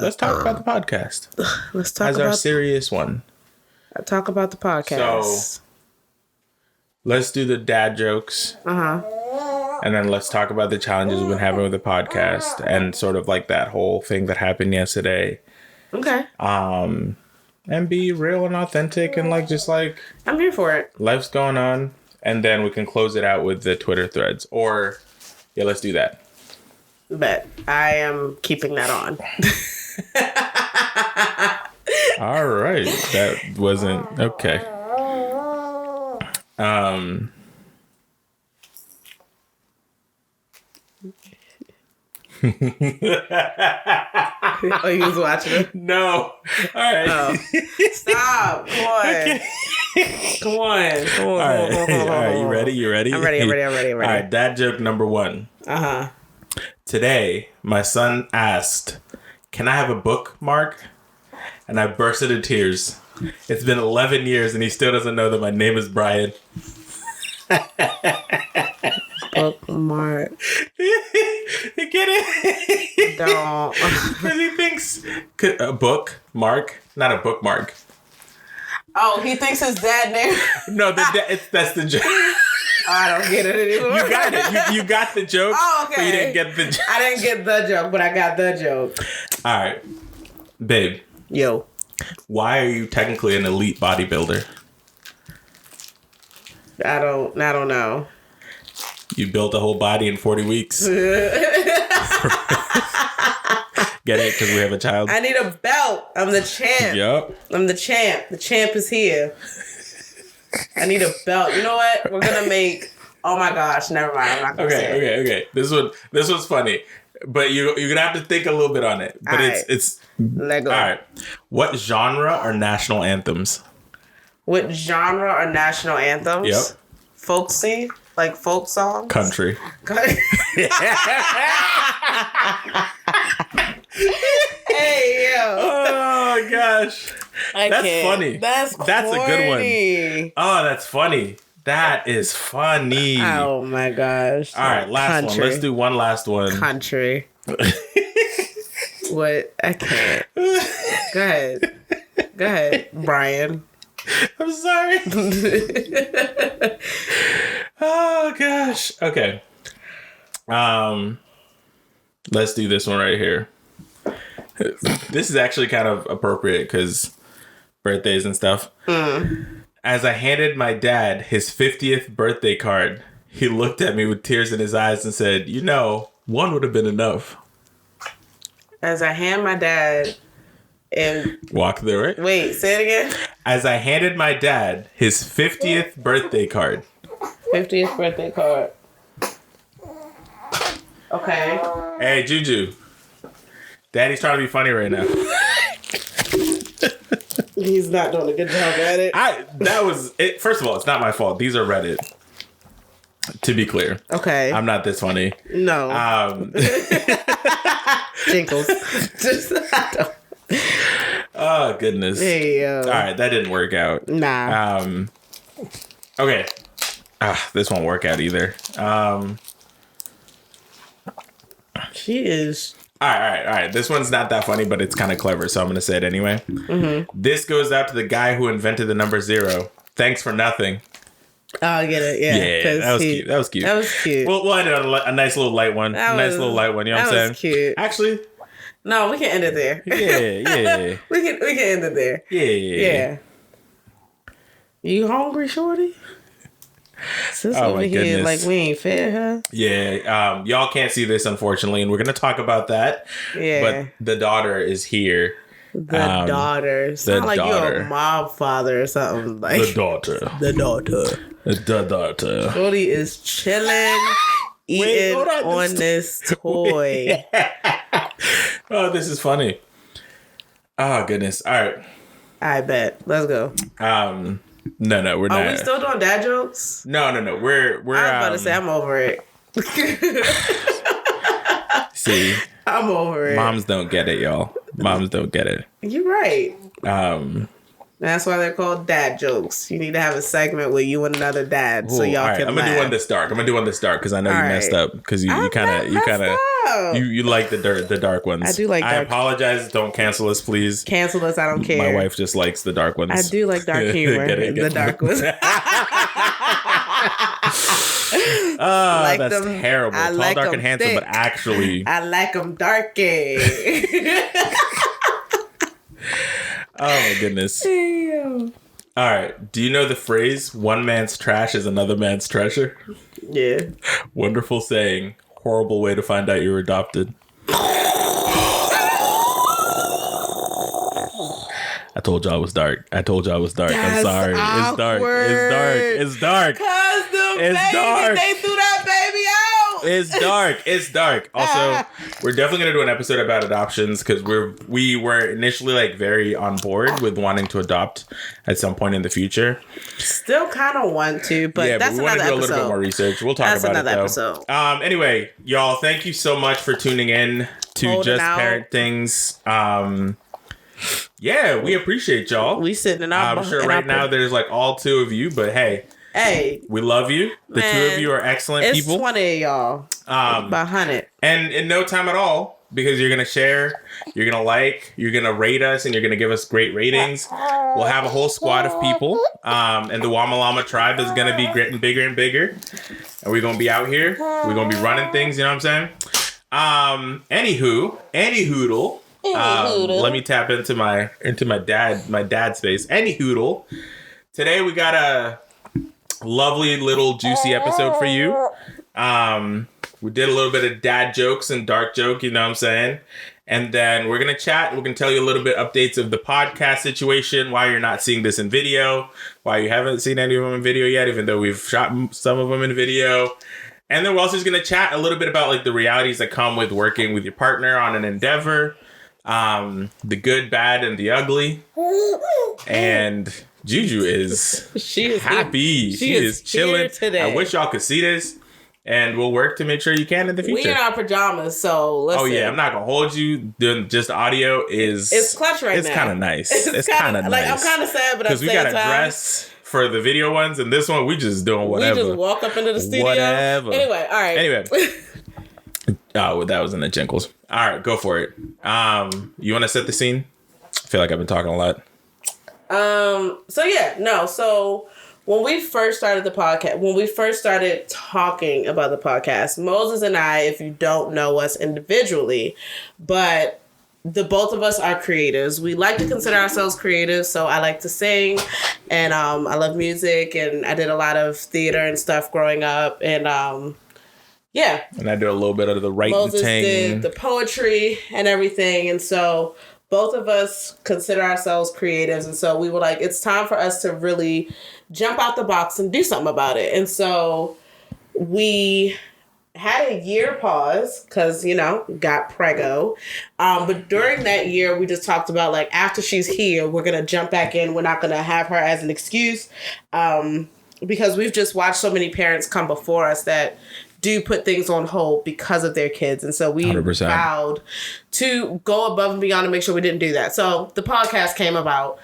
let's talk about the podcast. Let's talk as about our serious one. Talk about the podcast. So let's do the dad jokes. And then let's talk about the challenges we've been having with the podcast and sort of like that whole thing that happened yesterday. Okay. And be real and authentic and like just like I'm here for it. Life's going on. And then we can close it out with the Twitter threads. Or yeah, let's do that. Bet I am keeping that on. All right. That wasn't okay. Oh, you was watching it? No. All right. Oh. Stop. Come on. Okay. Come on. All right. You ready? I'm ready. All right. Dad joke number 1. Today, my son asked, "Can I have a bookmark?" And I burst into tears. It's been 11 years and he still doesn't know that my name is Brian. Bookmark. You get it? Don't. Because he thinks a bookmark, not a bookmark. Oh, he thinks his dad name. No, that's the joke. I don't get it anymore. You got it. You got the joke. Oh, okay. But you didn't get the joke. I didn't get the joke, but I got the joke. All right. Babe. Yo. Why are you technically an elite bodybuilder? I don't know. You built a whole body in 40 weeks. Get it? Because we have a child. I need a belt. I'm the champ. Yup. I'm the champ. The champ is here. I need a belt. You know what? We're gonna make. Oh my gosh! Never mind. I'm not gonna say it. Okay. This was funny, but you're gonna have to think a little bit on it. But it's let go. All right. What genre are national anthems? What genre are national anthems? Yep. Folksy, like folk songs. Country. Hey yo. Oh gosh. That's funny. That's a good one. Oh, that's funny. That is funny. Oh my gosh. All right, last one. Let's do one last one. Country. What? I can't. Go ahead, Brian. I'm sorry. Oh gosh. Okay. Let's do this one right here. This is actually kind of appropriate because birthdays and stuff. As I handed my dad his 50th birthday card, he looked at me with tears in his eyes and said, "You know, one would have been enough." As I hand my dad and walk through it. Wait, say it again. As I handed my dad his 50th birthday card. 50th birthday card. Okay. Hey, Juju. Daddy's trying to be funny right now. He's not doing a good job at it. That was it. First of all, it's not my fault. These are Reddit. To be clear. Okay. I'm not this funny. No. Jinkles. Oh, goodness. Hey, yo. All right, that didn't work out. Nah. Okay. This won't work out either. She is. All right. This one's not that funny, but it's kind of clever, so I'm going to say it anyway. Mm-hmm. This goes out to the guy who invented the number 0. Thanks for nothing. Oh, I get it. Yeah. That was cute. That was cute. We'll end it on a nice little light one. You know what I'm saying? That was cute. Actually. No, we can end it there. Yeah. we can end it there. Yeah. You hungry, shorty? Sis Oh over my here goodness. like we ain't fed her. Yeah. Y'all can't see this, unfortunately, and we're going to talk about that. Yeah. But the daughter is here. The daughter. Sound like you're a mob father or something. Like The daughter. Shorty is chilling, eating on this toy. Oh, this is funny. Oh, goodness. All right. I bet. Let's go. No, we're not. Are we still doing dad jokes? No. We're I was about to say I'm over it. See, I'm over it. moms don't get it, y'all. Moms don't get it. You're right. That's why they're called dad jokes. You need to have a segment with you and another dad, so y'all can. I'm gonna do one this dark. Because I know you messed up. Because you kind of you like the dark ones. I do like. I apologize. Don't cancel us, please. Cancel us. I don't care. My wife just likes the dark ones. I do like dark humor. The dark ones. Oh, that's terrible. Tall, like dark, and handsome, but actually, I like them darky. Oh my goodness. Damn. All right. Do you know the phrase, one man's trash is another man's treasure? Yeah. Wonderful saying. Horrible way to find out you're adopted. I told y'all it was dark. I'm sorry. Awkward. It's dark. Cause they threw that baby out. It's dark. Also, we're definitely gonna do an episode about adoptions because we were initially like very on board with wanting to adopt at some point in the future. Still kind of want to, but that's we want another to do a little bit more research. We'll talk about it though. Episode. Anyway, y'all, thank you so much for tuning in to Just Parent Things. Yeah, we appreciate y'all. We sitting in our. I'm sure right now there's like all two of you, but hey, we love you. The two of you are excellent people. It's 20 of y'all. By 100. And in no time at all, because you're gonna share, you're gonna like, you're gonna rate us, and you're gonna give us great ratings. We'll have a whole squad of people, and the Wama Llama tribe is gonna be getting bigger and bigger, and we're gonna be out here. We're gonna be running things. You know what I'm saying? Any hoodle. Let me tap into my dad's space. Any hoodle. Today we got a lovely little juicy episode for you. We did a little bit of dad jokes and dark joke, you know what I'm saying? And then we're going to chat. We're going to tell you a little bit updates of the podcast situation, why you're not seeing this in video, why you haven't seen any of them in video yet, even though we've shot some of them in video. And then we're also just going to chat a little bit about like the realities that come with working with your partner on an endeavor. The good, bad, and the ugly. And Juju is happy. She is chilling today. I wish y'all could see this. And we'll work to make sure you can in the future. We in our pajamas, so listen. Oh yeah, I'm not gonna hold you. Doing just audio it's clutch right now. It's kind of nice. It's kind of nice. Like, I'm kind of sad, but because we got a dress for the video ones, and this one we just doing whatever. We just walk up into the studio. Whatever. Anyway, all right. Anyway. Oh, that was in the jingles. All right, go for it. You want to set the scene? I feel like I've been talking a lot. So when we first started the podcast, when we first started talking about the podcast, Moses and I, if you don't know us individually, but the both of us are creatives. We like to consider ourselves creatives. So I like to sing, and I love music, and I did a lot of theater and stuff growing up, and yeah. And I do a little bit of the writing. Moses did the poetry and everything. And so both of us consider ourselves creatives. And so we were like, it's time for us to really jump out the box and do something about it. And so we had a year pause because, got preggo. But during that year, we just talked about like, after she's here, we're going to jump back in. We're not going to have her as an excuse. Because we've just watched so many parents come before us that do put things on hold because of their kids. And so we 100%. Vowed to go above and beyond to make sure we didn't do that. So the podcast came about.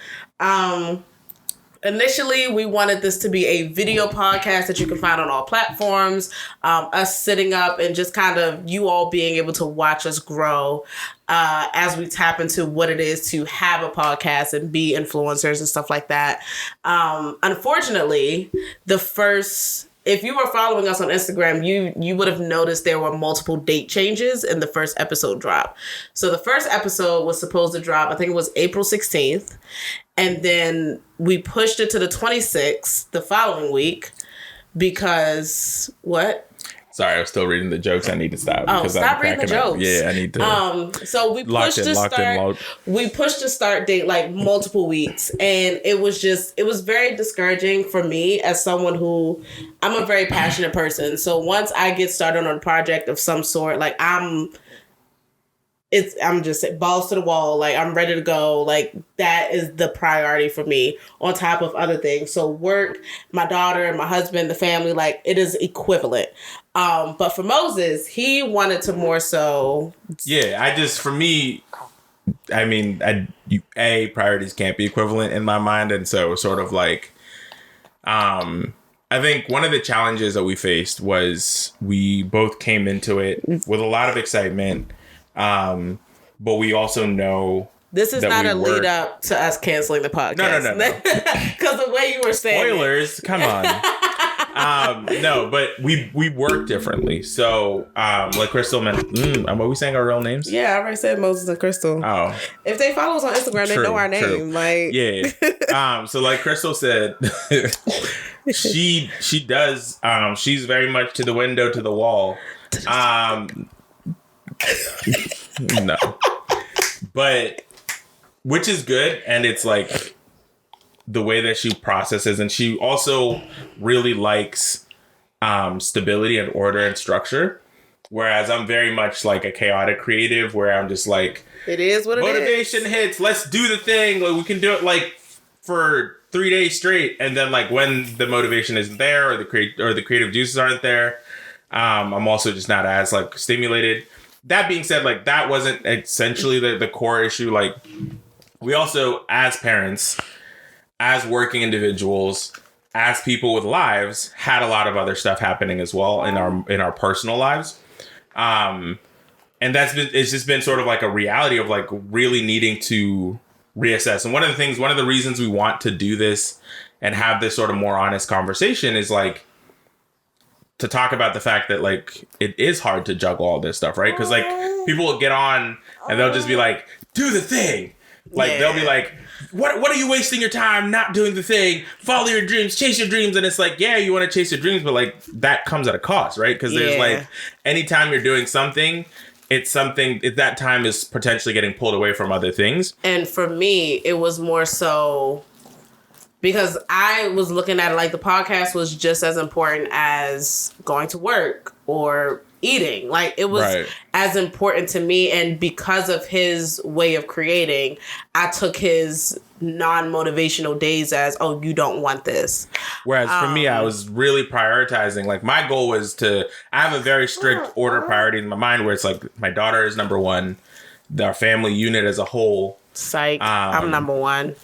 Initially, we wanted this to be a video podcast that you can find on all platforms. Us sitting up and just kind of you all being able to watch us grow as we tap into what it is to have a podcast and be influencers and stuff like that. Unfortunately, if you were following us on Instagram, you would have noticed there were multiple date changes in the first episode drop. So the first episode was supposed to drop, I think it was April 16th. And then we pushed it to the 26th the following week because what? Sorry, I was still reading the jokes. I need to stop. Oh, stop reading the jokes. Yeah, I need to. So we pushed the start date like multiple weeks, and it was very discouraging for me as someone who I'm a very passionate person. So once I get started on a project of some sort, like I'm just balls to the wall. Like I'm ready to go. Like that is the priority for me on top of other things. So work, my daughter, my husband, the family, like it is equivalent. But for Moses, he wanted to more so. Yeah, for me, I mean, priorities can't be equivalent in my mind. And so sort of like, I think one of the challenges that we faced was we both came into it with a lot of excitement. But we also know this is not a lead up to us canceling the podcast. No. Because the way you were saying spoilers, come on. No, but we work differently. So, like Crystal mentioned, are we saying our real names? Yeah, I already said Moses and Crystal. Oh, if they follow us on Instagram, they know our name. True. Like, yeah. So, like Crystal said, she does. She's very much to the window, to the wall. No, but which is good, and it's like the way that she processes, and she also really likes stability and order and structure, whereas I'm very much like a chaotic creative where I'm just like, it is what it is. Motivation hits, let's do the thing, like we can do it like for 3 days straight, and then like when the motivation isn't there or the creative juices aren't there, I'm also just not as like stimulated. That being said, like that wasn't essentially the core issue. Like we also, as parents, as working individuals, as people with lives, had a lot of other stuff happening as well in our personal lives. And it's just been sort of like a reality of like really needing to reassess. And one of the reasons we want to do this and have this sort of more honest conversation is like to talk about the fact that like it is hard to juggle all this stuff, right? Because like people will get on and they'll just be like, do the thing. Like they'll be like, what are you wasting your time not doing the thing? Follow your dreams, chase your dreams. And it's like, yeah, you want to chase your dreams, but like that comes at a cost, right? Because there's like anytime you're doing something, that time is potentially getting pulled away from other things. And for me, it was more so because I was looking at it like the podcast was just as important as going to work or eating. Like it was as important to me. And because of his way of creating, I took his non-motivational days as, oh, you don't want this. Whereas for me, I was really prioritizing. Like my goal was I have a very strict order priority in my mind where it's like my daughter is number one, our family unit as a whole. Psych. I'm number one.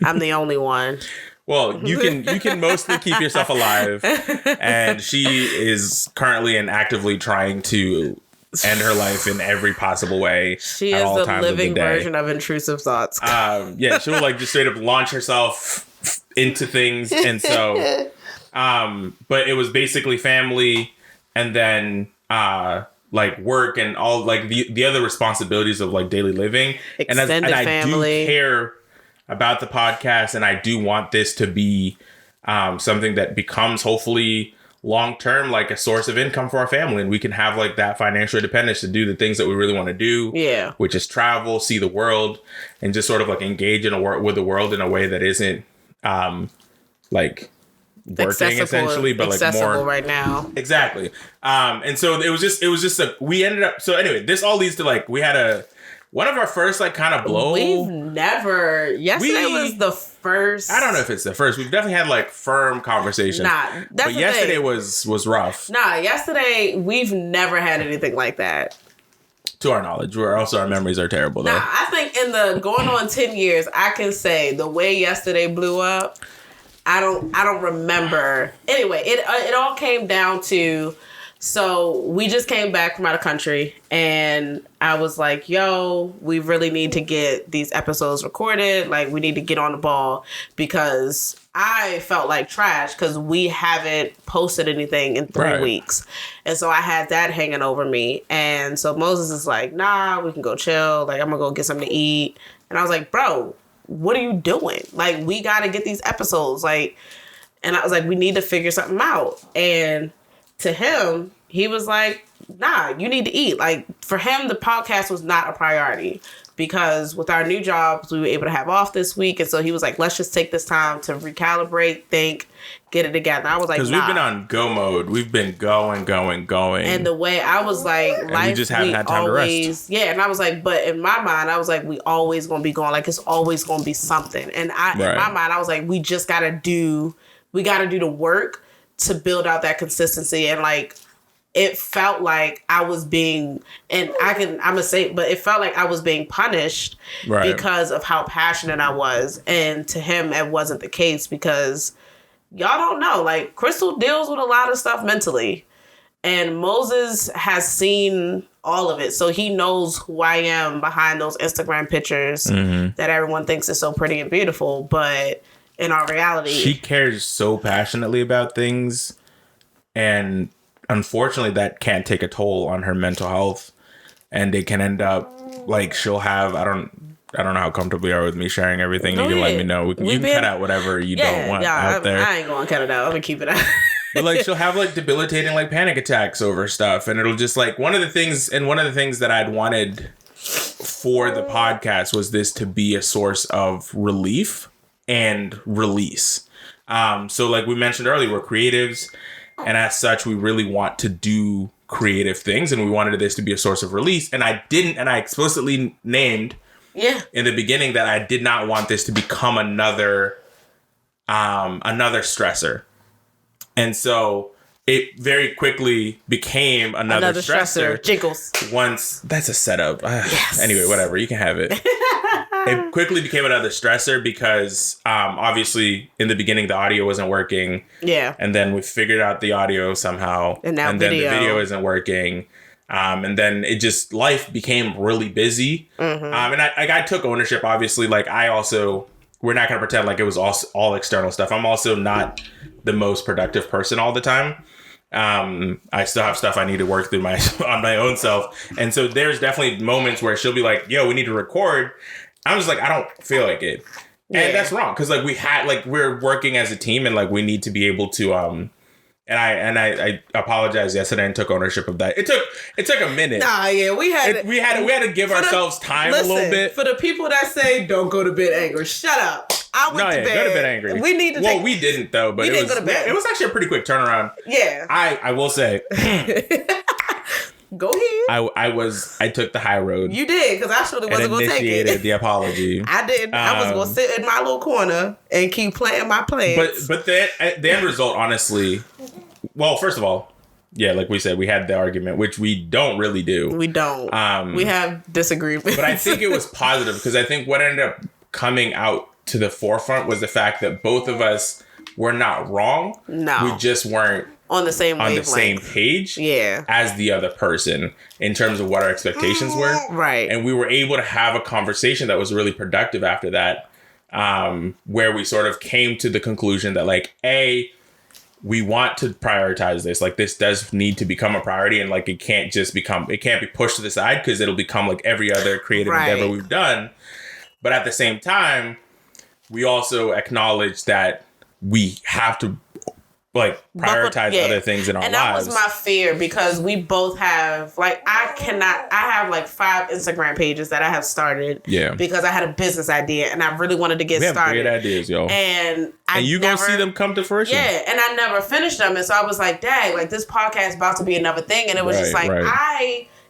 I'm the only one. Well, you can mostly keep yourself alive, and she is currently and actively trying to end her life in every possible way. She is the living version of intrusive thoughts. Yeah, she will like just straight up launch herself into things, and so, but it was basically family, and then like work and all like the other responsibilities of like daily living, extended and I family. do care about the podcast, and I do want this to be something that becomes hopefully long-term like a source of income for our family, and we can have like that financial independence to do the things that we really want to do, which is travel, see the world, and just sort of like engage with the world in a way that isn't like working essentially, but like more right now. Exactly. And so it was just we ended up, so anyway, this all leads to like we had one of our first like kind of blow. Yesterday was the first. I don't know if it's the first. We've definitely had like firm conversations. But yesterday was rough. Yesterday we've never had anything like that. To our knowledge. Also our memories are terrible though. I think in the going on 10 years, I can say the way yesterday blew up, I don't remember. Anyway, it all came down to, so we just came back from out of country, and I was like, yo, we really need to get these episodes recorded. Like, we need to get on the ball, because I felt like trash because we haven't posted anything in 3 weeks. And so I had that hanging over me. And so Moses is like, nah, we can go chill. Like, I'm going to go get something to eat. And I was like, bro, what are you doing? Like, we got to get these episodes. Like, and I was like, we need to figure something out. And to him, he was like, nah, you need to eat. Like, for him, the podcast was not a priority, because with our new jobs, we were able to have off this week. And so he was like, let's just take this time to recalibrate, think, get it together. I was like, because we've been on go mode. We've been going. And the way I was like, life, we just haven't had time to rest. Yeah. And I was like, but in my mind, I was like, we always going to be going. Like, it's always going to be something. And in my mind, I was like, we just got to do the work to build out that consistency. And like, it felt like I was being, and I'm gonna say, but it felt like I was being punished because of how passionate I was. And to him, it wasn't the case because y'all don't know, like, Crystal deals with a lot of stuff mentally. And Moses has seen all of it. So he knows who I am behind those Instagram pictures that everyone thinks is so pretty and beautiful. But in our reality, she cares so passionately about things. And unfortunately, that can't take a toll on her mental health. And it can end up like she'll have, I don't know how comfortable you are with me sharing everything. You can let me know. You can cut out whatever you don't want out there. I ain't going to cut it out. I'm going to keep it out. But like she'll have like debilitating like panic attacks over stuff, and it'll just like one of the things that I'd wanted for the podcast was this to be a source of relief and release. So like we mentioned earlier, we're creatives, and as such, we really want to do creative things, and we wanted this to be a source of release. And I explicitly named in the beginning that I did not want this to become another stressor. And so it very quickly became another stressor. Jiggles. Once that's a setup. Yes. Anyway, whatever. You can have it. It quickly became another stressor because obviously in the beginning the audio wasn't working. Yeah. And then we figured out the audio somehow. And then the video isn't working. And then it just, life became really busy. And I took ownership, obviously. Like we're not going to pretend like it was all external stuff. I'm also not the most productive person all the time. I still have stuff I need to work through on my own self. And so there's definitely moments where she'll be like, yo, we need to record. I'm just like, I don't feel like it. And that's wrong. Cause like we're working as a team and like we need to be able to, and I apologized yesterday and took ownership of that. It took a minute. Nah, yeah, we had to give ourselves time a little bit. For the people that say don't go to bed angry, shut up. I went to bed. Go to bed angry. We need to. Well, we didn't though, but it was actually a pretty quick turnaround. Yeah. I will say. Go ahead. I took the high road. You did, because I surely wasn't going to take it. Initiated the apology. I didn't. I was going to sit in my little corner and keep playing my plans. But the end result, honestly, well, first of all, yeah, like we said, we had the argument, which we don't really do. We don't. We have disagreements. But I think it was positive because I think what ended up coming out to the forefront was the fact that both of us were not wrong. No. We just weren't on the same page as the other person in terms of what our expectations were. Right. And we were able to have a conversation that was really productive after that, where we sort of came to the conclusion that like, we want to prioritize this. Like this does need to become a priority, and like it can't be pushed to the side because it'll become like every other creative endeavor we've done. But at the same time, we also acknowledge that we have to like prioritize other things in our lives. And that was my fear because we both have like I have like 5 Instagram pages that I have started because I had a business idea and I really wanted to get started. We have great ideas, yo. And you gonna see them come to fruition. Yeah, and I never finished them. And so I was like, dang, like this podcast is about to be another thing. And it was just like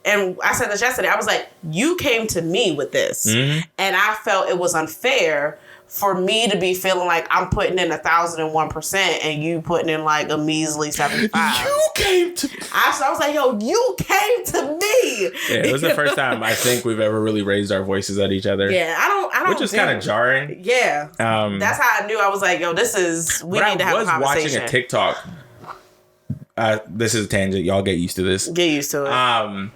and I said this yesterday, I was like, you came to me with this. Mm-hmm. And I felt it was unfair for me to be feeling like I'm putting in 1,001% and you putting in like a measly 75. You came to me. I was like, yo, you came to me. Yeah, it was the first time I think we've ever really raised our voices at each other. Yeah, I don't. Which is kind of jarring. Yeah. That's how I knew. I was like, yo, we need to have a conversation. I was watching a TikTok. This is a tangent. Y'all get used to this. Get used to it.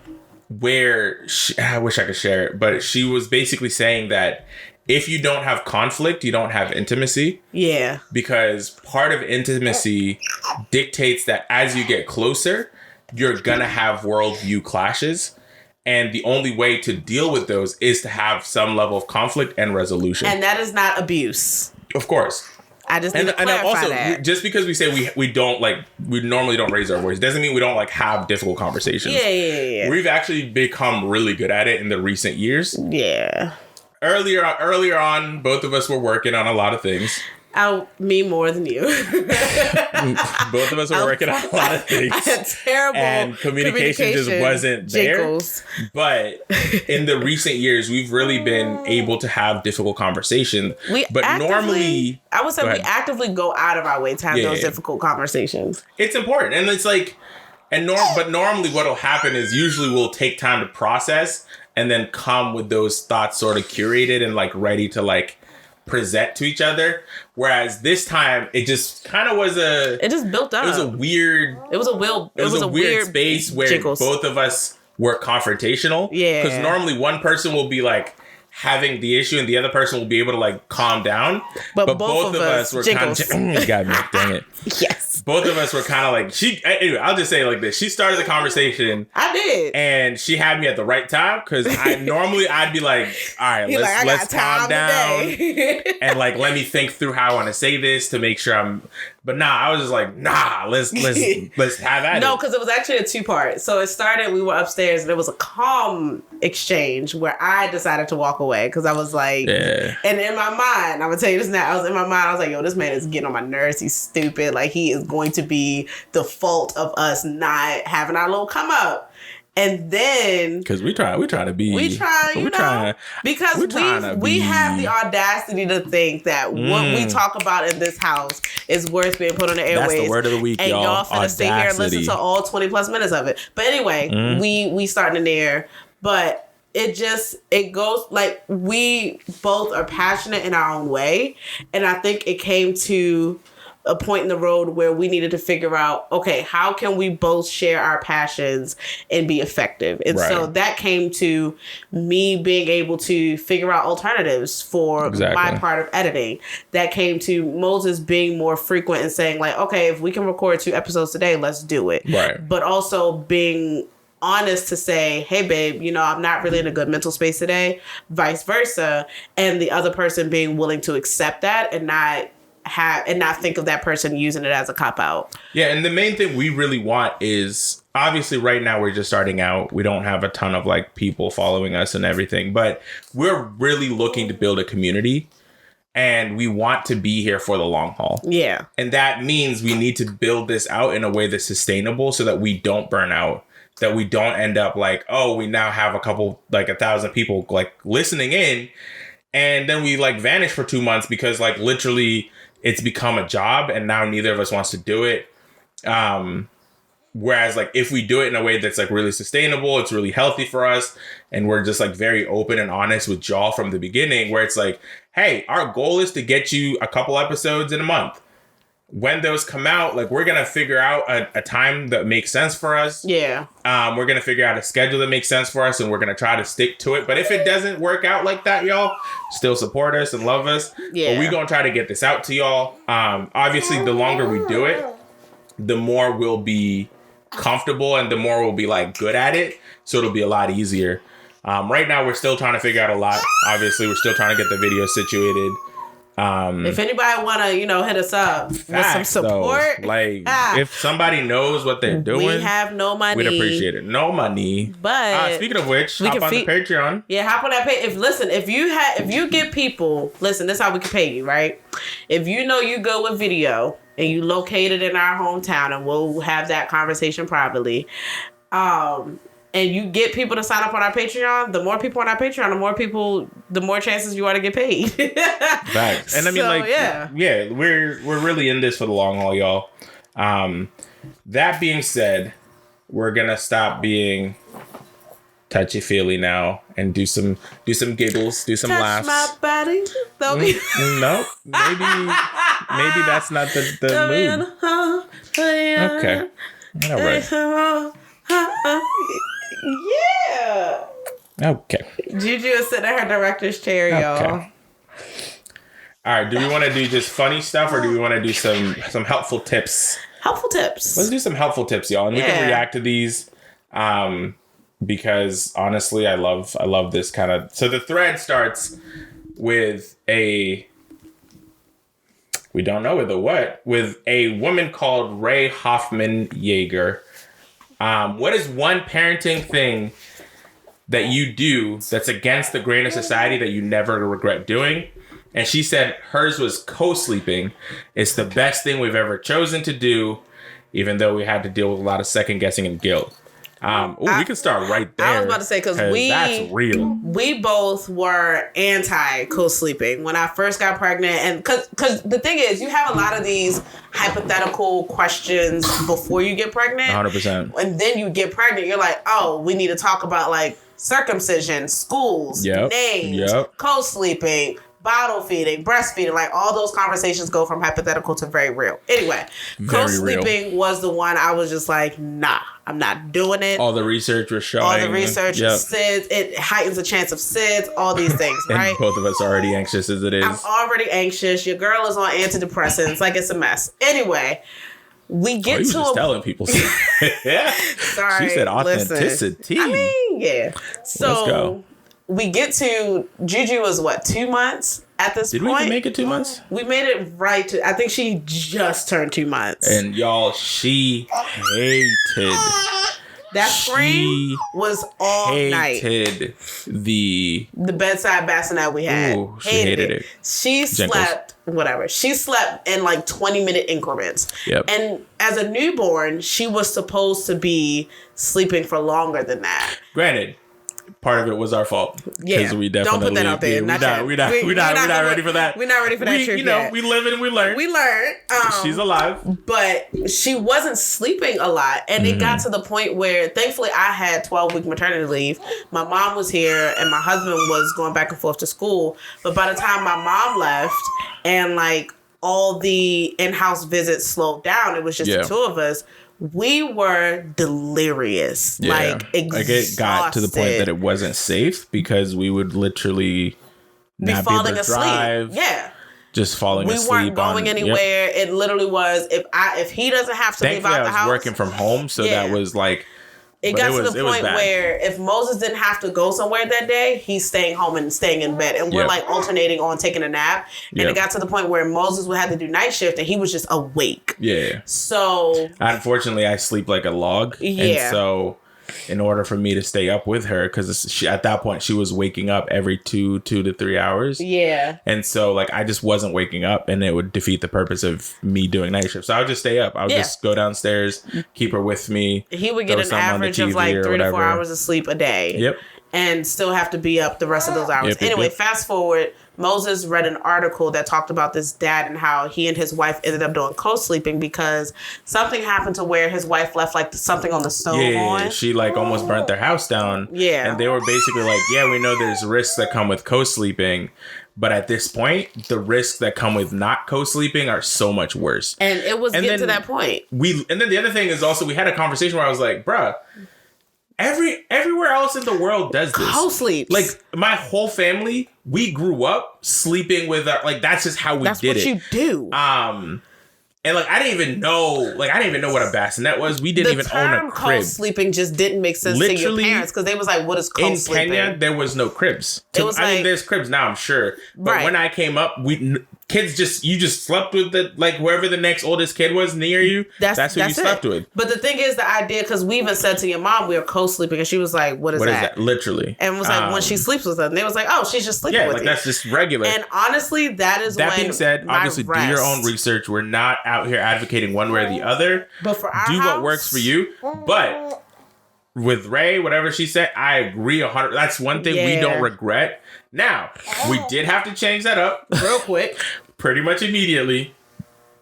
Where I wish I could share it, but she was basically saying that if you don't have conflict, you don't have intimacy. Yeah. Because part of intimacy dictates that as you get closer, you're going to have worldview clashes. And the only way to deal with those is to have some level of conflict and resolution. And that is not abuse. Of course. I just need to clarify also, that. Just because we say we normally don't raise our voice doesn't mean we don't like have difficult conversations. Yeah. We've actually become really good at it in the recent years. Yeah. Earlier on, both of us were working on a lot of things. Me more than you. Both of us were working on a lot of things. Terrible. And communication just wasn't jiggles. there. But in the recent years, we've really been able to have difficult conversations. Normally, I would say we actively go out of our way to have those difficult conversations. It's important. And it's like, But normally what'll happen is usually we'll take time to process and then come with those thoughts sort of curated and like ready to like present to each other. Whereas this time it just kind of was it just built up. It was a weird space where jiggles. Both of us were confrontational. Yeah. Because normally one person will be like having the issue and the other person will be able to like calm down. But both of us were kind of you got me, dang it. Yes. Both of us were kind of like anyway, I'll just say it like this. She started the conversation. I did. And she had me at the right time because I'd be like, all right, let's calm down and like let me think through how I want to say this to make sure I'm. But I was just like, let's have at it. No, because it was actually a 2-part. So it started, we were upstairs and it was a calm exchange where I decided to walk away because I was like, and in my mind, I'm gonna tell you this now, I was like, yo, this man is getting on my nerves. He's stupid. Like he is going to be the fault of us not having our little come up. And then because we try to be because we have the audacity to think that what we talk about in this house is worth being put on the airwaves. That's the word of the week, and y'all finna audacity. Sit here and listen to all 20 plus minutes of it. But anyway, we starting there, but it goes like we both are passionate in our own way, and I think it came to a point in the road where we needed to figure out, okay, how can we both share our passions and be effective? And so that came to me being able to figure out alternatives for my part of editing. That came to Moses being more frequent and saying like, okay, if we can record 2 episodes today, let's do it. Right. But also being honest to say, hey babe, I'm not really in a good mental space today, vice versa. And the other person being willing to accept that and not think of that person using it as a cop-out. Yeah, and the main thing we really want is, obviously right now we're just starting out. We don't have a ton of like people following us and everything, but we're really looking to build a community and we want to be here for the long haul. Yeah. And that means we need to build this out in a way that's sustainable so that we don't burn out, that we don't end up like, oh, we now have a couple, like 1,000 people like listening in and then we like vanish for 2 months because like literally it's become a job and now neither of us wants to do it. Whereas like if we do it in a way that's like really sustainable, it's really healthy for us. And we're just like very open and honest with y'all from the beginning where it's like, hey, our goal is to get you a couple episodes in a month. When those come out, like we're going to figure out a time that makes sense for us. Yeah. We're going to figure out a schedule that makes sense for us and we're going to try to stick to it. But if it doesn't work out like that, y'all, still support us and love us. Yeah. But we're going to try to get this out to y'all. Obviously, the longer we do it, the more we'll be comfortable and the more we'll be like good at it. So it'll be a lot easier. Right now, we're still trying to figure out a lot. Obviously, we're still trying to get the video situated. If anybody want to, hit us up with some support. Though. Like, if somebody knows what they're doing. We have no money. We'd appreciate it. No money. But speaking of which, hop on the Patreon. Yeah, hop on that page. If you get people, listen, this is how we can pay you, right? If you go with video and you located in our hometown and we'll have that conversation privately, and you get people to sign up on our Patreon, the more people on our Patreon, the more chances you are to get paid. Facts. And I mean, we're really in this for the long haul, y'all. That being said, we're gonna stop being touchy-feely now and do some giggles, do some laughs. Touch my body. No, maybe that's not the mood. Okay. All right. Yeah. Okay. Juju is sitting in her director's chair, y'all. Okay. All right. Do we want to do just funny stuff or do we want to do some helpful tips? Helpful tips. Let's do some helpful tips, y'all. And we can react to these because honestly, I love this kind of... So the thread starts with we don't know with a what, with a woman called Ray Hoffman Yeager. What is one parenting thing that you do that's against the grain of society that you never regret doing? And she said hers was co-sleeping. It's the best thing we've ever chosen to do, even though we had to deal with a lot of second guessing and guilt. We can start right there. I was about to say, because that's real. We both were anti co-sleeping when I first got pregnant, and because the thing is, you have a lot of these hypothetical questions before you get pregnant, 100%, and then you get pregnant, you're like, oh, we need to talk about like circumcision, schools, names, co-sleeping, bottle feeding, breastfeeding, like all those conversations go from hypothetical to very real. Anyway, co-sleeping was the one I was just like, nah, I'm not doing it. All the research was showing. All the research, SIDS, it heightens the chance of SIDS, all these things, right? And both of us are already anxious as it is. I'm already anxious. Your girl is on antidepressants. Like, it's a mess. Anyway, we get to just telling people. Yeah. Sorry. She said authenticity. Listen, I mean, yeah. So let's go. We get to Juju was what, 2 months at this point? Did we even make it 2 months? We made it right to, I think she just turned 2 months. And y'all, she hated. That scream was all night. Hated the bedside bassinet we had. Ooh, she hated it. She slept, whatever. She slept in like 20-minute increments. Yep. And as a newborn, she was supposed to be sleeping for longer than that. Granted, part of it was our fault. Yeah, we definitely, don't put that out there. We're not ready for that. We're not ready for that truth yet. We live and we learn. We learned. She's alive. But she wasn't sleeping a lot. And it got to the point where, thankfully, I had 12-week maternity leave. My mom was here and my husband was going back and forth to school. But by the time my mom left and like all the in-house visits slowed down, it was just the two of us. We were delirious, like exhausted. It got to the point that it wasn't safe because we would literally be falling asleep. Yeah, just falling asleep. We weren't going anywhere. It literally was if he doesn't have to leave out the house. I was working from home, so that was like. It got to the point where if Moses didn't have to go somewhere that day, he's staying home and staying in bed. And we're like alternating on taking a nap. And it got to the point where Moses would have to do night shift and he was just awake. Yeah. So. Unfortunately, I sleep like a log. Yeah. And so in order for me to stay up with her, because at that point she was waking up every 2 to 3 hours. Yeah. And so like I just wasn't waking up and it would defeat the purpose of me doing night shift. So I would just stay up. I would just go downstairs, keep her with me. He would get an average of like 3 to 4 hours of sleep a day. Yep. And still have to be up the rest of those hours. Anyway, fast forward. Moses read an article that talked about this dad and how he and his wife ended up doing co-sleeping because something happened to where his wife left like something on the stove on. She like almost burnt their house down. Yeah. And they were basically like, we know there's risks that come with co-sleeping. But at this point, the risks that come with not co-sleeping are so much worse. And it was getting to that point. And then the other thing is also we had a conversation where I was like, bruh, everywhere else in the world does this. Co-sleeps. Like my whole family, we grew up sleeping with our, that's just how we did it. That's what you do. And I didn't even know what a bassinet was. We didn't even own a crib. Co-sleeping just didn't make sense to your parents because they was like, what is co-sleeping? In Kenya, there was no cribs. There's cribs now, I'm sure. But when I came up, you just slept with whoever the next oldest kid was near you. That's who you slept with. But the thing is, the idea, because we even said to your mom we were co-sleeping, and she was like, "What is that?" Literally, and was like, when she sleeps with us, and they was like, "Oh, she's just sleeping with you." That's just regular. And honestly, that being said, obviously do your own research. We're not out here advocating one way or the other. But for our do what works for you. But with Ray, whatever she said, I agree 100. That's one thing we don't regret. Now, we did have to change that up real quick. Pretty much immediately.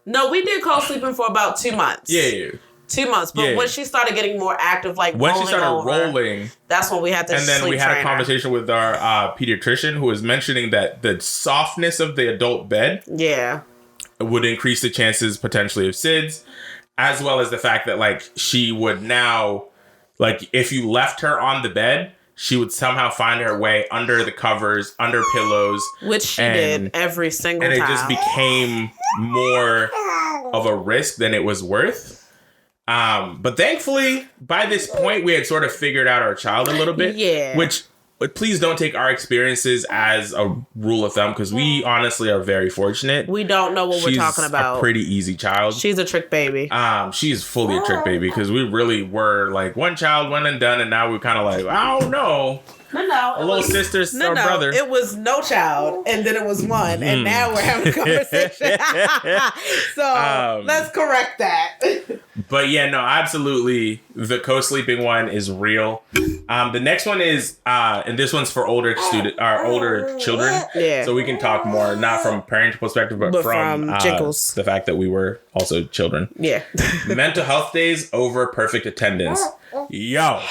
No, we did co-sleeping for about 2 months. Yeah. 2 months. But when she started getting more active, when she started rolling, that's when we had to and then we had a conversation with our pediatrician who was mentioning that the softness of the adult bed would increase the chances potentially of SIDS, as well as the fact that she would now, if you left her on the bed, she would somehow find her way under the covers, under pillows. Which she did every single time. And it just became more of a risk than it was worth. But thankfully, by this point, we had sort of figured out our child a little bit. Yeah. But please don't take our experiences as a rule of thumb, because we honestly are very fortunate. We don't know what we're talking about. She's a pretty easy child. She's a trick baby. She's fully a trick baby, because we really were one child, one and done, and now we're kind of I don't know. No. A little sister or brother. It was no child, and then it was one, and now we're having a conversation. So let's correct that. But yeah, no, absolutely. The co-sleeping one is real. The next one is, and this one's for older children. Yeah. So we can talk more, not from parental perspective, but from Jinkles. The fact that we were also children. Yeah. Mental health days over perfect attendance. Yo.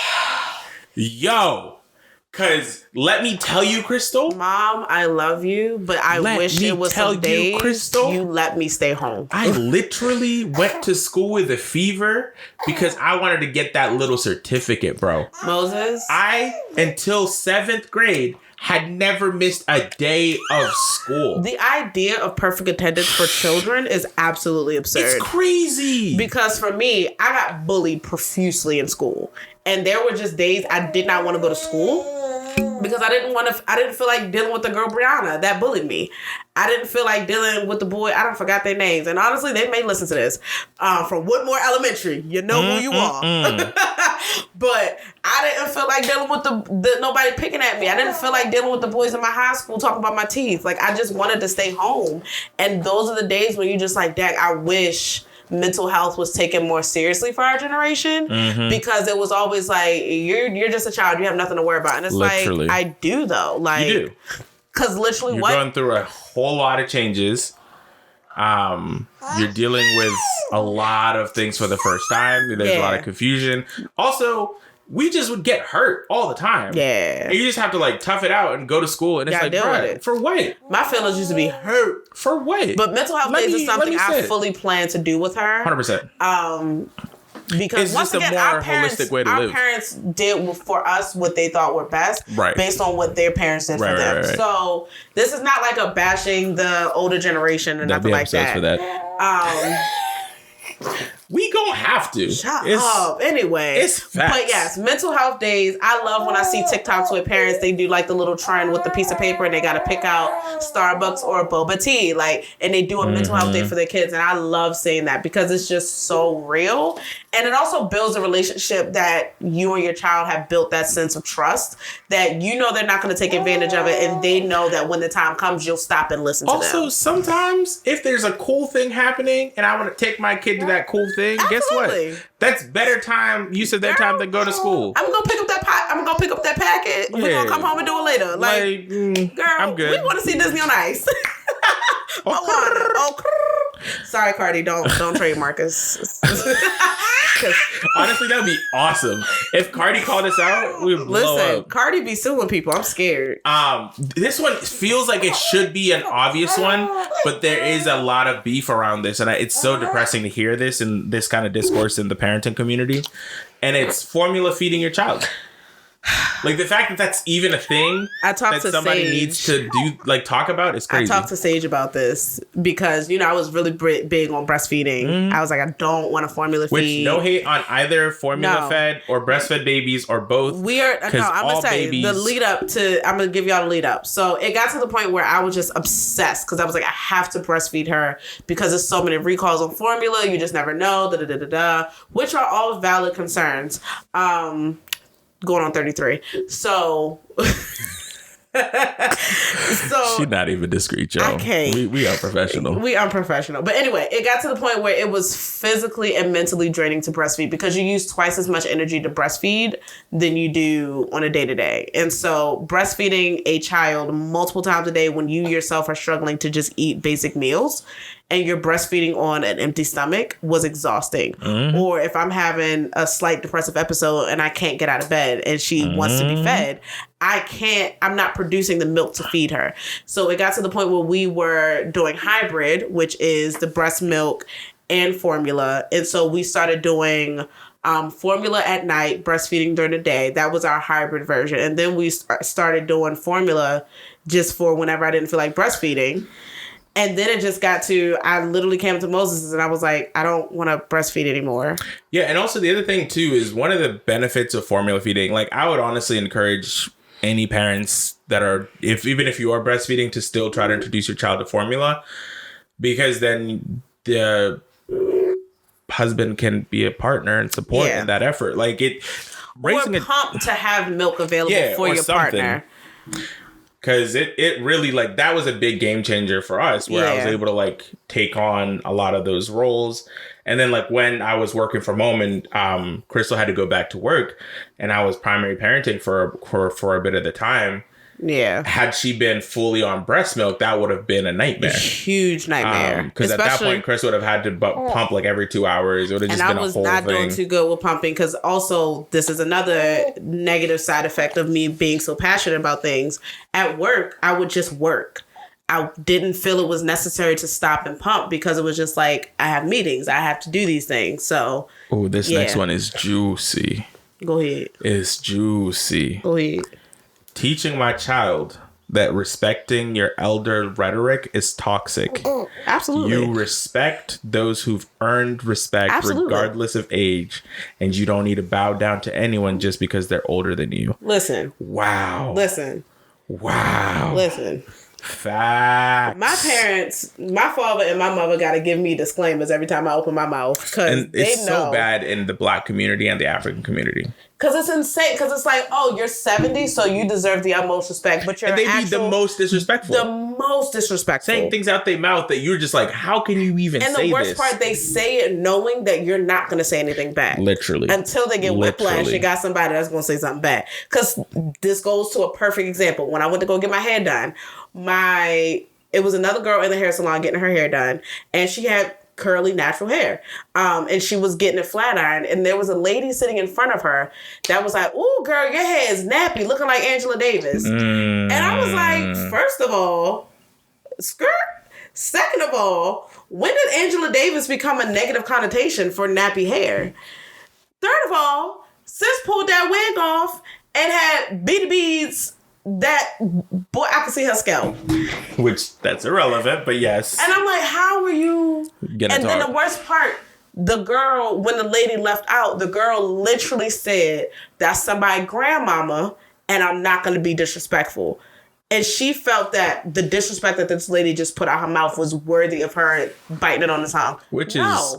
Because let me tell you, Crystal. Mom, I love you, but I wish it was some days Crystal, you let me stay home. I literally went to school with a fever because I wanted to get that little certificate, bro. Moses? Until 7th grade, had never missed a day of school. The idea of perfect attendance for children is absolutely absurd. It's crazy. Because for me, I got bullied profusely in school. And there were just days I did not want to go to school because I didn't feel like dealing with the girl Brianna that bullied me. I didn't feel like dealing with the boy. I don't forgot their names. And honestly, they may listen to this. From Woodmore Elementary. You know who you are. But I didn't feel like dealing with the nobody picking at me. I didn't feel like dealing with the boys in my high school talking about my teeth. Like, I just wanted to stay home. And those are the days when you just like, dang, I wish mental health was taken more seriously for our generation, because it was always like, you're just a child, you have nothing to worry about. And it's literally. Like, I do though. Like, you do. Because literally you're going through a whole lot of changes. You're dealing with a lot of things for the first time. There's a lot of confusion. Also, we just would get hurt all the time. Yeah. And you just have to like tough it out and go to school. And it's like, bro, for what? My feelings used to be hurt. For what? But mental health days is something I fully plan to do with her. 100%. Because it's once just again, a more holistic way to live. Our parents did for us what they thought were best, based on what their parents did for them. Right. So this is not like a bashing the older generation or nothing like that. For that. We gonna have to. Shut up. Anyway. It's facts. But yes, mental health days. I love when I see TikToks with parents. They do like the little trend with the piece of paper and they got to pick out Starbucks or boba tea. Like, and they do a mental health day for their kids. And I love seeing that because it's just so real. And it also builds a relationship that you and your child have built that sense of trust that you know they're not going to take advantage of it. And they know that when the time comes, you'll stop and listen to them. Also, sometimes if there's a cool thing happening and I want to take my kid to that cool thing, guess what? That's better time, use of their time than go to school. I'm gonna pick up that packet. We're gonna come home and do it later. Like, girl, I'm good. We want to see Disney on Ice. Sorry, Cardi, don't trademark us. Honestly, that would be awesome. If Cardi called us out, we would blow up. Cardi be suing people. I'm scared. This one feels like it should be an obvious one, but there is a lot of beef around this, and it's so depressing to hear this in this kind of discourse in the parenting community. And it's formula feeding your child. Like, the fact that that's even a thing that somebody needs to do, like, talk about is crazy. I talked to Sage about this because, you know, I was really big on breastfeeding. I was like, I don't want to formula feed. Which, no hate on either formula fed or breastfed babies or both. I'm going to say, the lead up to, I'm going to give y'all the lead up. So it got to the point where I was just obsessed because I was like, I have to breastfeed her because there's so many recalls on formula. You just never know, which are all valid concerns. Going on 33. So she's not even discreet, y'all. I can't. We are professional. We are professional. But anyway, it got to the point where it was physically and mentally draining to breastfeed because you use twice as much energy to breastfeed than you do on a day-to-day. And so breastfeeding a child multiple times a day when you yourself are struggling to just eat basic meals and you're breastfeeding on an empty stomach was exhausting. Or if I'm having a slight depressive episode and I can't get out of bed and she wants to be fed, I'm not producing the milk to feed her. So it got to the point where we were doing hybrid, which is the breast milk and formula. And so we started doing formula at night, breastfeeding during the day. That was our hybrid version. And then we started doing formula just for whenever I didn't feel like breastfeeding. And then it just got to, I literally came to Moses and I was like, I don't want to breastfeed anymore. Yeah. And also the other thing too is one of the benefits of formula feeding, like I would honestly encourage any parents that are, even if you are breastfeeding, to still try to introduce your child to formula, because then the husband can be a partner and support in that effort. Like it. raising or pump to have milk available for your partner. Because it really, like, that was a big game changer for us, where I was able to, like, take on a lot of those roles. And then, like, when I was working from home and Crystal had to go back to work, and I was primary parenting for a bit of the time. Yeah. Had she been fully on breast milk, that would have been a nightmare. Huge nightmare. Because at that point, Chris would have had to pump like every 2 hours. It would have just been a whole thing. And I was not doing too good with pumping, because also this is another negative side effect of me being so passionate about things. At work, I would just work. I didn't feel it was necessary to stop and pump, because it was just like, I have meetings. I have to do these things. So. Oh, this next one is juicy. Go ahead. It's juicy. Go ahead. Teaching my child that respecting your elder rhetoric is toxic. Absolutely. You respect those who've earned respect regardless of age, and you don't need to bow down to anyone just because they're older than you. Listen. Wow. Listen. Wow. Listen. Facts. My parents, my father and my mother got to give me disclaimers every time I open my mouth, because it's so bad in the Black community and the African community. Because it's insane. Because it's like, oh, you're 70, so you deserve the utmost respect. But you're and they be the most disrespectful. The most disrespectful. Saying things out their mouth that you're just like, how can you even say this? And the worst part, they say it knowing that you're not going to say anything back. Literally. Until they get whiplash, you got somebody that's going to say something bad. Because this goes to a perfect example. When I went to go get my hair done, it was another girl in the hair salon getting her hair done. And she had curly natural hair. And she was getting it flat ironed. And there was a lady sitting in front of her that was like, "Ooh, girl, your hair is nappy, looking like Angela Davis." And I was like, first of all, skirt. Second of all, when did Angela Davis become a negative connotation for nappy hair? Third of all, sis pulled that wig off and had beady beads that, boy, I can see her scalp. Which, that's irrelevant, but yes. And I'm like, how are you? And then the worst part, the girl, when the lady left out, the girl literally said, "That's somebody's grandmama, and I'm not going to be disrespectful." And she felt that the disrespect that this lady just put out her mouth was worthy of her biting it on the tongue.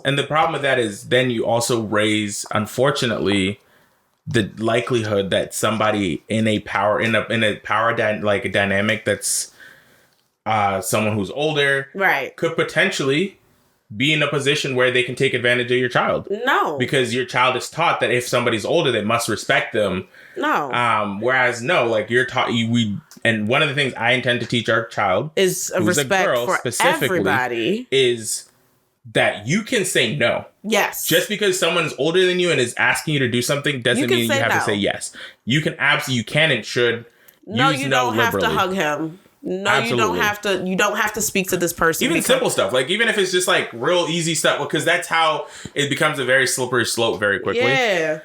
And the problem with that is then you also raise, unfortunately, the likelihood that somebody in a power dynamic that's someone who's older, right, could potentially be in a position where they can take advantage of your child. No. Because your child is taught that if somebody's older, they must respect them. No. Whereas no, like you're taught, and one of the things I intend to teach our child is a respect for everybody, is that you can say no. Yes. Just because someone's older than you and is asking you to do something doesn't mean you have to say yes. You can absolutely, you can and should. No, you don't have to hug him. No, absolutely. You don't have to speak to this person. Even simple stuff, like even if it's just like real easy stuff, because that's how it becomes a very slippery slope very quickly. Yeah.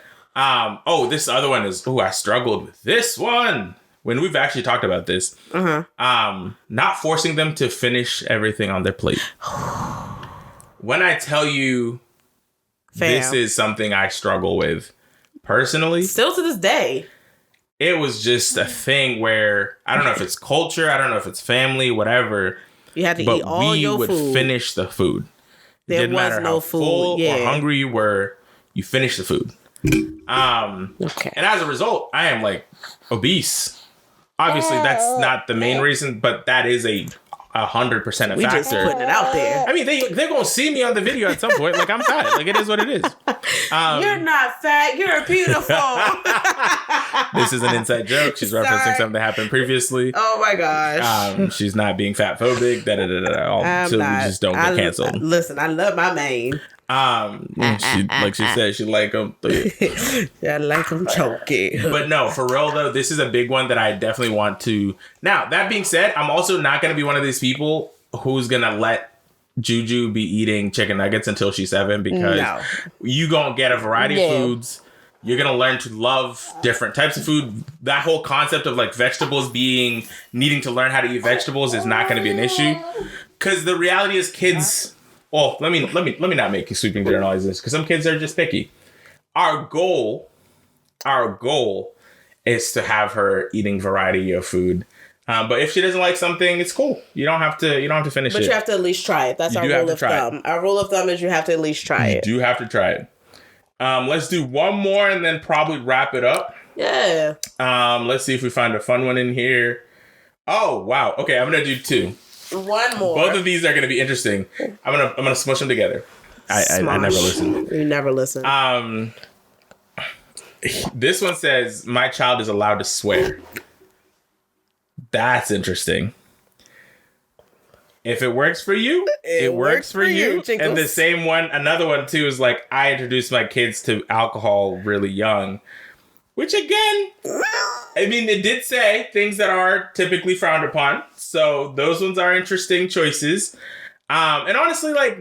This other one is, I struggled with this one when we've actually talked about this. Not forcing them to finish everything on their plate. When I tell you, this is something I struggle with personally, still to this day. It was just a thing where, I don't know if it's culture, I don't know if it's family, whatever. You had to eat all your food. We would finish the food. There was no how food. Full or hungry you were, you finished the food. Okay. And as a result, I am like obese. Obviously, that's not the main reason, but that is 100% a factor. We just putting it out there. I mean, they're gonna see me on the video at some point. Like, I'm fat. Like, it is what it is. You're not fat. You're beautiful. This is an inside joke. She's referencing something that happened previously. Oh my gosh. She's not being fat phobic. So we just don't get canceled. Listen, I love my mane. Like she said, she like them. I like them chunky. But no, for real though, this is a big one that I definitely want to. Now, that being said, I'm also not going to be one of these people who's going to let Juju be eating chicken nuggets until she's 7, because you going to get a variety of foods. You're going to learn to love different types of food. That whole concept of like vegetables needing to learn how to eat vegetables is not going to be an issue. Because the reality is kids... Well, let me not make sweeping generalizations, because some kids are just picky. Our goal is to have her eating variety of food. But if she doesn't like something, it's cool. You don't have to finish it. But you have to at least try it. That's our rule of thumb. Our rule of thumb is you have to at least try it. You do have to try it. Let's do one more and then probably wrap it up. Yeah. Let's see if we find a fun one in here. Oh, wow. Okay, I'm going to do 2. One more. Both of these are going to be interesting. I'm gonna smush them together. I never listen. You never listen. This one says, my child is allowed to swear. That's interesting. If it works for you, it works for you. And the same one, another one too, is like, I introduced my kids to alcohol really young. Which again, I mean, it did say things that are typically frowned upon. So those ones are interesting choices. And honestly, like,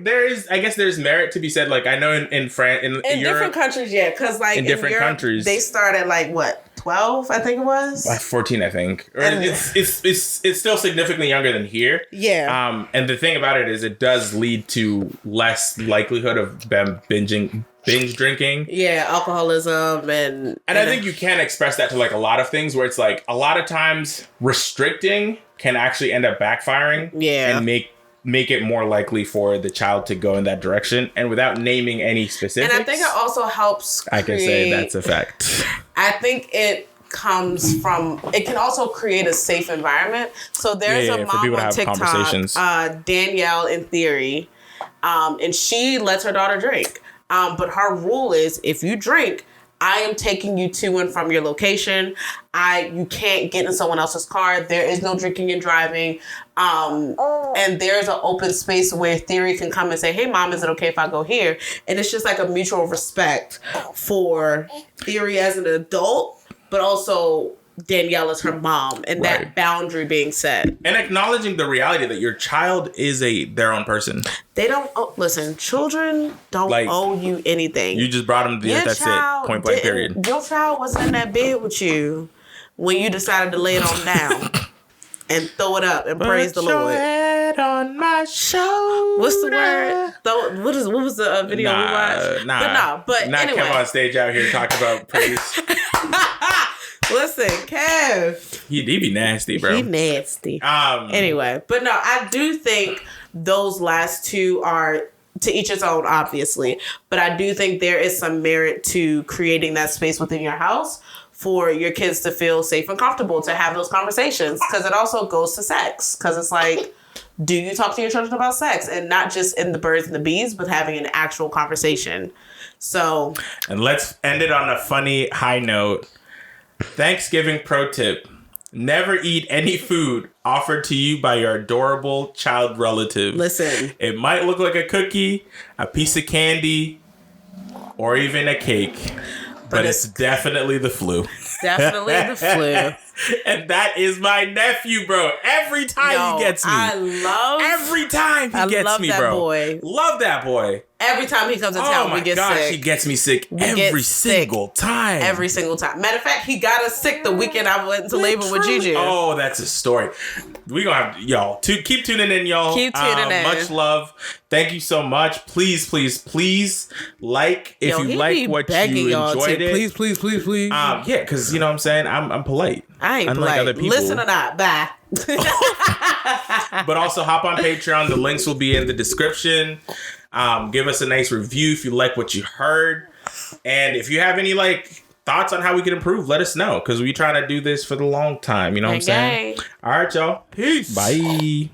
I guess there's merit to be said. Like, I know in France, in Europe, different countries, yeah, because like in different Europe, countries, they start at like what, 12? I think it was 14. I think, or it's still significantly younger than here. Yeah. And the thing about it is, it does lead to less likelihood of them binge drinking. Yeah, alcoholism and I think you can express that to like a lot of things where it's like a lot of times restricting can actually end up backfiring. Yeah. And make it more likely for the child to go in that direction, and without naming any specifics. And I think it also helps I can say that's a fact. I think it comes from, it can also create a safe environment. So there's a mom on TikTok, Danielle in Theory, and she lets her daughter drink. But her rule is, if you drink, I am taking you to and from your location. You can't get in someone else's car. There is no drinking and driving. And there's an open space where Theory can come and say, hey, mom, is it okay if I go here? And it's just like a mutual respect for Theory as an adult, but also Danielle is her mom, and that boundary being set. And acknowledging the reality that your child is their own person. They don't, listen, children don't owe you anything. You just brought them to the end, that's it. Point blank, period. Your child wasn't in that bed with you when you decided to lay it on down and throw it up and praise the Lord. Head on my shoulder. What's the word? What was the video we watched? But not anyway. Kev on stage out here talking about praise. Listen, Kev. He be nasty, bro. He nasty. Anyway, but no, I do think those last 2 are to each its own, obviously. But I do think there is some merit to creating that space within your house for your kids to feel safe and comfortable to have those conversations. Because it also goes to sex. Because it's like, do you talk to your children about sex? And not just in the birds and the bees, but having an actual conversation. So. And let's end it on a funny high note. Thanksgiving pro tip. Never eat any food offered to you by your adorable child relative. Listen. It might look like a cookie, a piece of candy, or even a cake. But it's definitely the flu. Definitely the flu. And that is my nephew, bro. Every time he gets me. Every time he gets me, bro. Boy. Love that boy. Every time he comes to town, we get sick. He gets me sick every single time. Every single time. Matter of fact, he got us sick the weekend I went into labor with Juju. Oh, that's a story. We gonna have y'all keep tuning in, y'all. Keep tuning in. Much love. Thank you so much. Please, please, please like if you like what you enjoyed it. Please. Yeah, because you know what I'm saying. I'm polite. I ain't unlike polite. Other people. Listen or not. Bye. But also hop on Patreon. The links will be in the description. Give us a nice review if you like what you heard. And if you have any thoughts on how we can improve, let us know. Because we trying to do this for the long time. You know what I'm saying? All right, y'all. Peace. Bye.